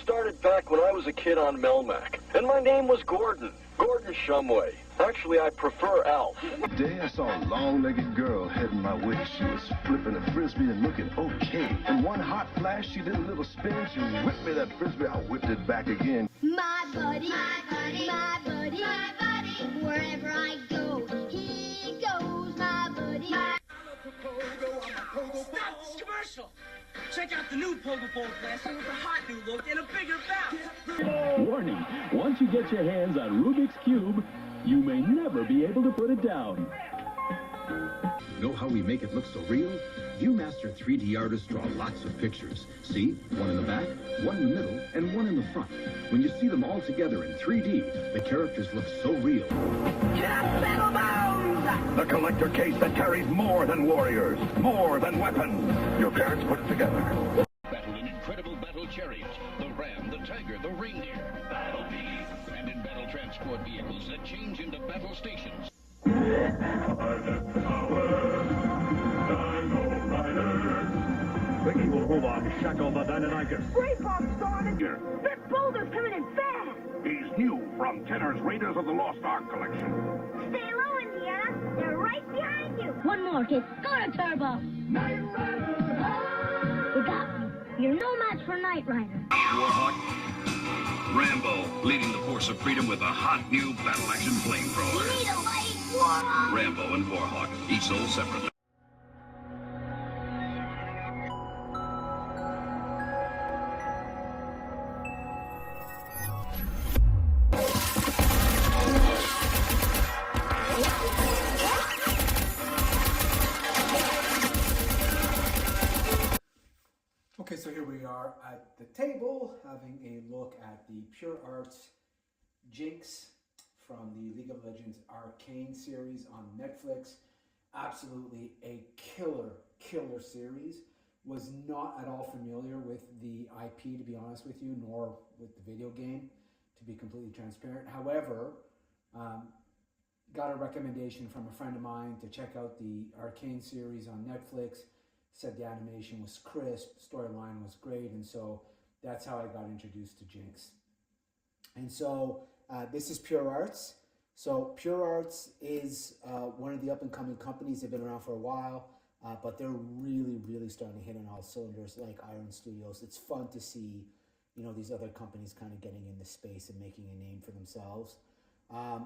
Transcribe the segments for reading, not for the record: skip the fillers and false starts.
started back when I was a kid on Melmac, and my name was Gordon Shumway. Actually, I prefer Alf. Today I saw a long-legged girl heading my way. She was flipping a frisbee and looking okay. In one hot flash, she did a little spin. She whipped me that frisbee. I whipped it back again. My buddy, my buddy, my buddy, my buddy. Wherever I go, he goes, my buddy. Stop this commercial! Check out the new Pogo Bowl blaster with a hot new look and a bigger bounce. Warning, once you get your hands on Rubik's Cube, you may never be able to put it down. Know how we make it look so real? Viewmaster 3D artists draw lots of pictures. See? One in the back, one in the middle, and one in the front. When you see them all together in 3D, the characters look so real. The collector case that carries more than warriors, more than weapons. Your parents put it together. Battle in incredible battle chariots, the ram, the tiger, the reindeer. Battle bees. And in battle transport vehicles that change into battle stations. The evil Hobart shackle the Dynamikers. Great bombs storming. That boulder's coming in fast. He's new from Tenner's Raiders of the Lost Ark collection. Stay low, Indiana. They're right behind you. One more, kid. Go to Turbo. Knight Rider! You got me. You're no match for Knight Rider. Warhawk. Rambo, leading the force of freedom with a hot new battle-action You flamethrower. need a light, Warhawk. Rambo and Warhawk, each sold separately. Okay, so here we are at the table having a look at the PureArts Jinx from the League of Legends Arcane series on Netflix. Absolutely a killer series. Was not at all familiar with the IP, to be honest with you, nor with the video game, to be completely transparent. However, got a recommendation from a friend of mine to check out the Arcane series on Netflix. Said the animation was crisp, storyline was great, and so that's how I got introduced to Jinx. And so this is PureArts. So PureArts is one of the up-and-coming companies. They've been around for a while, but they're really starting to hit on all cylinders like Iron Studios. It's fun to see, you know, these other companies kind of getting into space and making a name for themselves.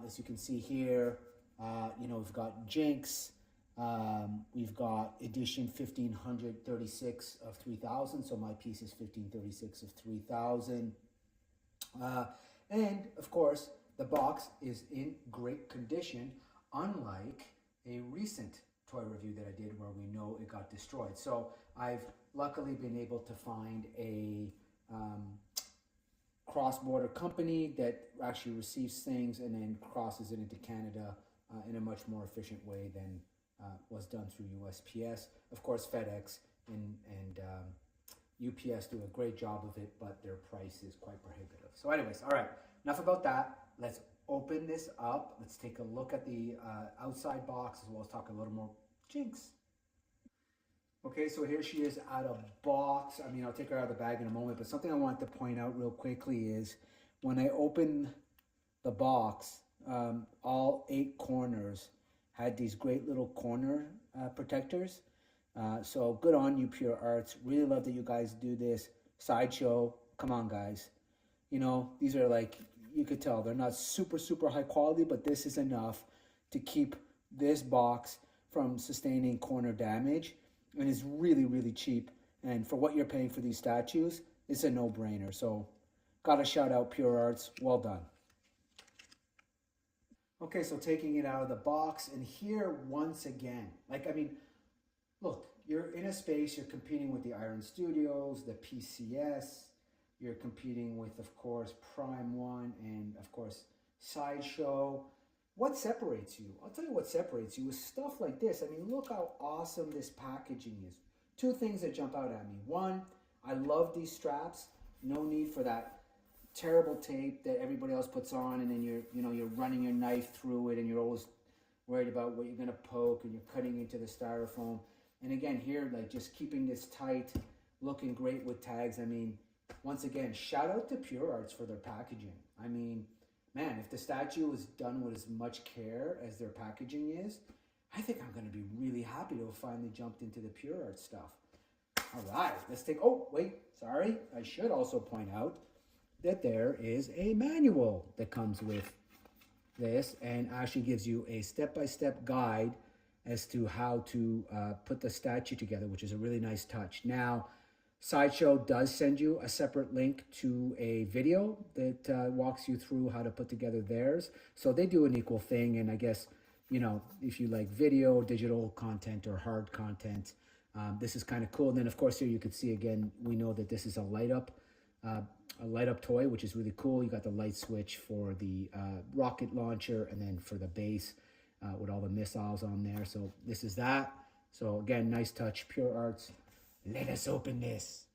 As you can see here, you know, we've got Jinx. We've got edition 1536 of 3000, so my piece is 1536 of 3000. And of course, the box is in great condition, unlike a recent toy review that I did where we know it got destroyed. So I've luckily been able to find a cross-border company that actually receives things and then crosses it into Canada in a much more efficient way than was done through USPS. Of course, FedEx and UPS do a great job of it, but their price is quite prohibitive. So anyways, all right, enough about that. Let's open this up. Let's take a look at the outside box as well as talk a little more Jinx. Okay, so here she is out of box. I mean, I'll take her out of the bag in a moment, but something I wanted to point out real quickly is when I open the box, all 8 corners had these great little corner protectors. So good on you, PureArts. Really love that you guys do this. Sideshow, come on, guys. You know, these are like, you could tell they're not super high quality, but this is enough to keep this box from sustaining corner damage. And it's really cheap. And for what you're paying for these statues, it's a no-brainer. So gotta shout out PureArts, well done. Okay, so taking it out of the box, and here once again, like, I mean, look, you're in a space, you're competing with the Iron Studios, the PCS, you're competing with, of course, Prime One, and of course, Sideshow. What separates you? I'll tell you what separates you is stuff like this. I mean, look how awesome this packaging is. 2 things that jump out at me. One, I love these straps. No need for that terrible tape that everybody else puts on, and then you're running your knife through it, and you're always worried about what you're gonna poke, and you're cutting into the styrofoam. And again, here, like, just keeping this tight, looking great with tags. I mean, Once again, shout out to PureArts for their packaging. I mean, man, if the statue was done with as much care as their packaging is, I think I'm going to be really happy to have finally jumped into the PureArts stuff. All right, let's take, oh, wait, sorry. I should also point out that there is a manual that comes with this and actually gives you a step-by-step guide as to how to put the statue together, which is a really nice touch. Now, Sideshow does send you a separate link to a video that walks you through how to put together theirs. So they do an equal thing. And I guess, you know, if you like video, digital content, or hard content, this is kind of cool. And then, of course, here you can see, again, we know that this is a light up toy, which is really cool. You got the light switch for the rocket launcher and then for the base with all the missiles on there. So this is that. So again, nice touch, PureArts. Let us open this.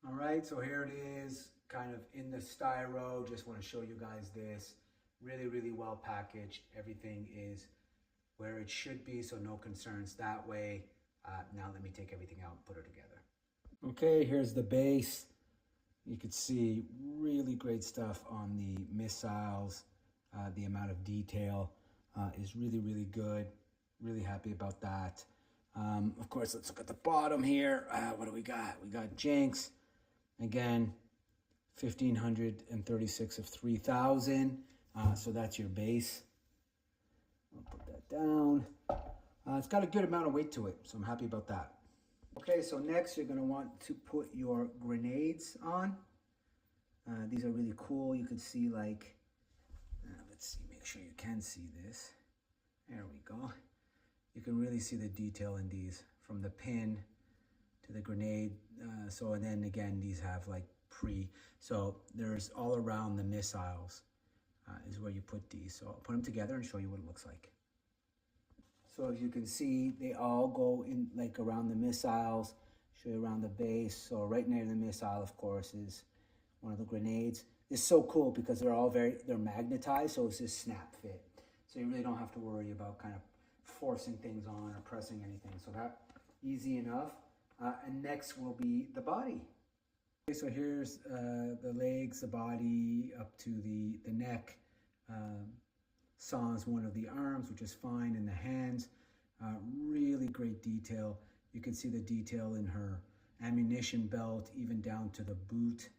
All right, so here it is, kind of in the styro. Just want to show you guys this. Really, really well packaged. Everything is where it should be, so no concerns that way. Now let me take everything out and put it together. Okay, here's the base. You can see really great stuff on the missiles. The amount of detail is really, really good. Really happy about that. Of course, let's look at the bottom here. What do we got? We got Jinx. Again, 1,536 of 3,000. So that's your base. I'll put that down. It's got a good amount of weight to it, so I'm happy about that. Okay, so next you're going to want to put your grenades on. These are really cool. You can see like, let's see, make sure you can see this. There we go. You can really see the detail in these from the pin to the grenade. So, and then again, these have like so there's all around the missiles is where you put these. So I'll put them together and show you what it looks like. So as you can see, they all go in like around the missiles, show you around the base. So right near the missile, of course, is one of the grenades. It's so cool because they're magnetized, so it's just snap fit. So you really don't have to worry about kind of forcing things on or pressing anything. So that easy enough. And next will be the body. Okay, so here's the legs, the body, up to the neck. Saws one of the arms, which is fine, and the hands. Really great detail. You can see the detail in her ammunition belt, even down to the boot.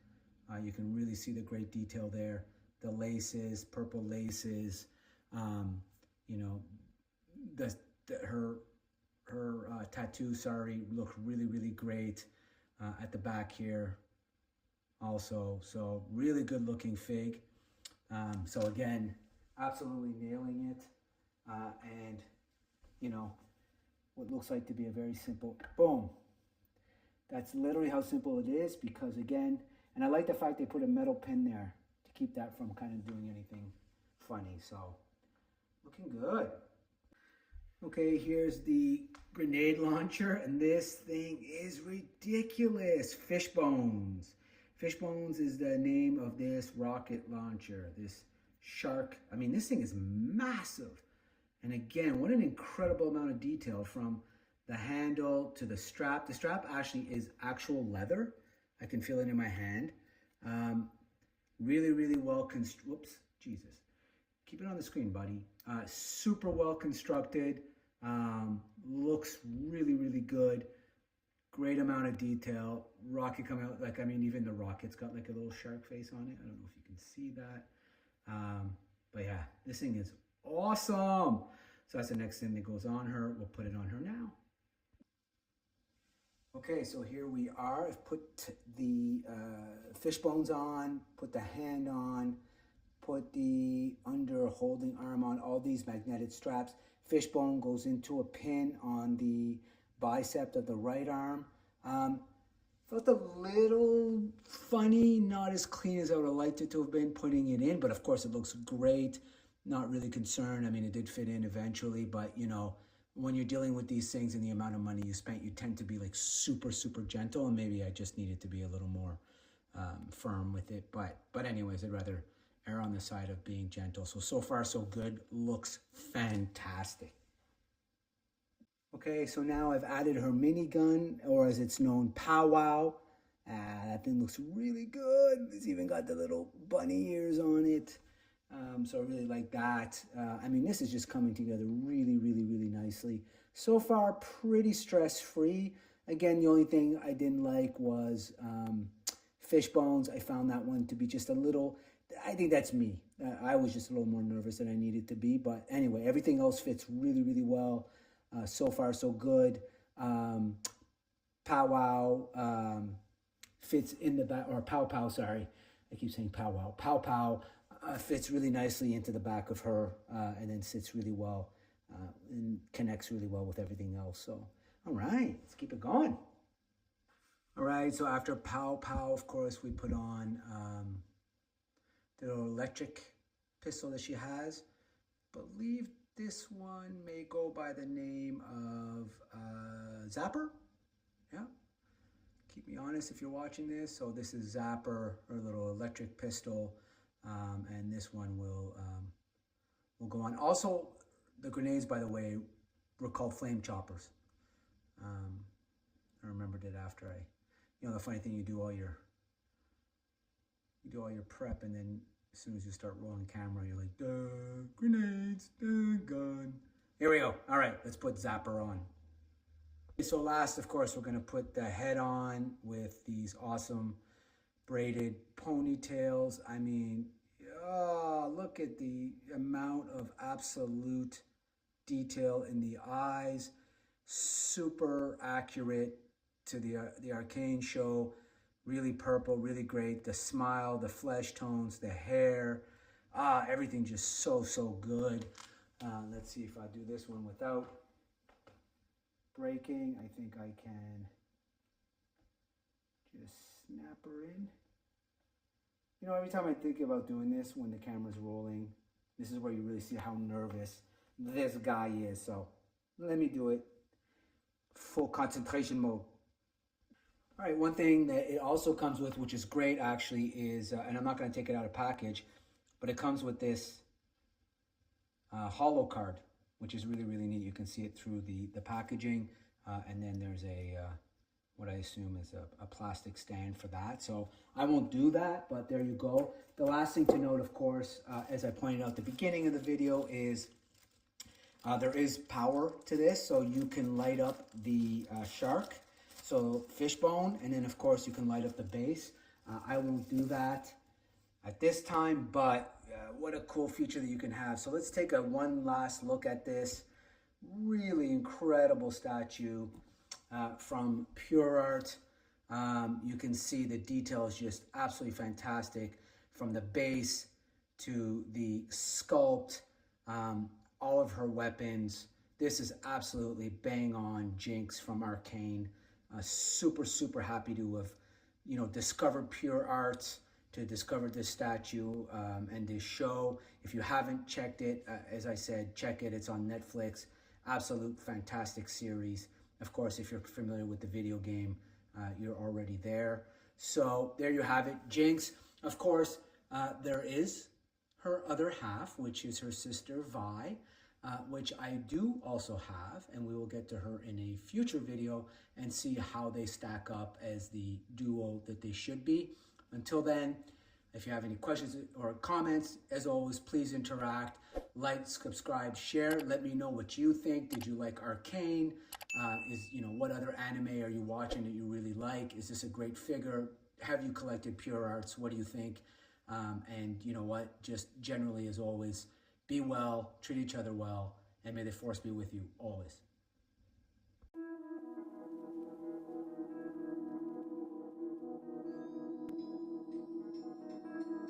You can really see the great detail there. The laces, purple laces, you know, her tattoo, look really, really great at the back here also. So really good looking fig. So again, absolutely nailing it. And, you know, what looks like to be a very simple, boom. That's literally how simple it is because, again, and I like the fact they put a metal pin there to keep that from kind of doing anything funny. So, looking good. Okay, here's the grenade launcher, and this thing is ridiculous. Fishbones. Fishbones is the name of this rocket launcher, this shark. I mean, this thing is massive. And again, what an incredible amount of detail from the handle to the strap. The strap actually is actual leather. I can feel it in my hand. Really, really well constructed. Whoops, Jesus. Keep it on the screen, buddy. Super well constructed. Looks really, really good. Great amount of detail. Rocket coming out, like, I mean, even the rocket's got like a little shark face on it. I don't know if you can see that. But yeah, this thing is awesome. So that's the next thing that goes on her. We'll put it on her now. Okay, so here we are. I've put the fish bones on, put the hand on, put the under holding arm on, all these magnetic straps. Fishbone goes into a pin on the bicep of the right arm. Felt a little funny, not as clean as I would have liked it to have been putting it in, but of course it looks great. Not really concerned. I mean, it did fit in eventually, but you know, when you're dealing with these things and the amount of money you spent, you tend to be like super, super gentle, and maybe I just needed to be a little more firm with it. But anyways, I'd rather err on the side of being gentle. So far so good. Looks fantastic. Okay, so now I've added her minigun, or as it's known, powwow. That thing looks really good. It's even got the little bunny ears on it. So I really like that. I mean, this is just coming together really, really, really nicely. So far, pretty stress-free. Again, the only thing I didn't like was fish bones. I found that one to be just a little, I think that's me. I was just a little more nervous than I needed to be. But anyway, everything else fits really, really well. So far, so good. Powwow fits in the back, or Pow Pow, sorry. I keep saying Powwow. Pow Pow fits really nicely into the back of her and then sits really well and connects really well with everything else. So, all right, let's keep it going. All right, so after Pow Pow, of course, we put on the little electric pistol that she has. Believe this one may go by the name of Zapper. Yeah. Keep me honest if you're watching this. So this is Zapper, her little electric pistol, and this one will go on. Also, the grenades, by the way, were called flame choppers. I remembered it after the funny thing, you do all your prep, and then as soon as you start rolling camera, you're like, duh, grenades, duh, gun. Here we go. All right, let's put Zapper on. So last, of course, we're going to put the head on with these awesome braided ponytails. I mean, oh, look at the amount of absolute detail in the eyes. Super accurate to the Arcane show. Really purple, really great. The smile, the flesh tones, the hair. Everything just so, so good. Let's see if I do this one without breaking. I think I can just snap her in. You know, every time I think about doing this when the camera's rolling, this is where you really see how nervous this guy is. So let me do it. Full concentration mode. All right, one thing that it also comes with, which is great actually, is, and I'm not going to take it out of package, but it comes with this holo card, which is really, really neat. You can see it through the packaging, and then there's what I assume is a plastic stand for that. So I won't do that, but there you go. The last thing to note, of course, as I pointed out at the beginning of the video, is there is power to this, so you can light up the shark, so fishbone, and then of course you can light up the base. I won't do that at this time, but what a cool feature that you can have. So let's take one last look at this really incredible statue from PureArts. You can see the detail is just absolutely fantastic, from the base to the sculpt, all of her weapons. This is absolutely bang on Jinx from Arcane. Super, super happy to have, discovered PureArts, to discover this statue and this show. If you haven't checked it, as I said, check it. It's on Netflix. Absolute fantastic series. Of course, if you're familiar with the video game, you're already there. So there you have it, Jinx. Of course, there is her other half, which is her sister Vi, which I do also have, and we will get to her in a future video and see how they stack up as the duo that they should be. Until then, if you have any questions or comments, as always, please interact, like, subscribe, share. Let me know what you think. Did you like Arcane? What other anime are you watching that you really like? Is this a great figure? Have you collected PureArts? What do you think? And you know what? Just generally, as always, be well, treat each other well, and may the force be with you always.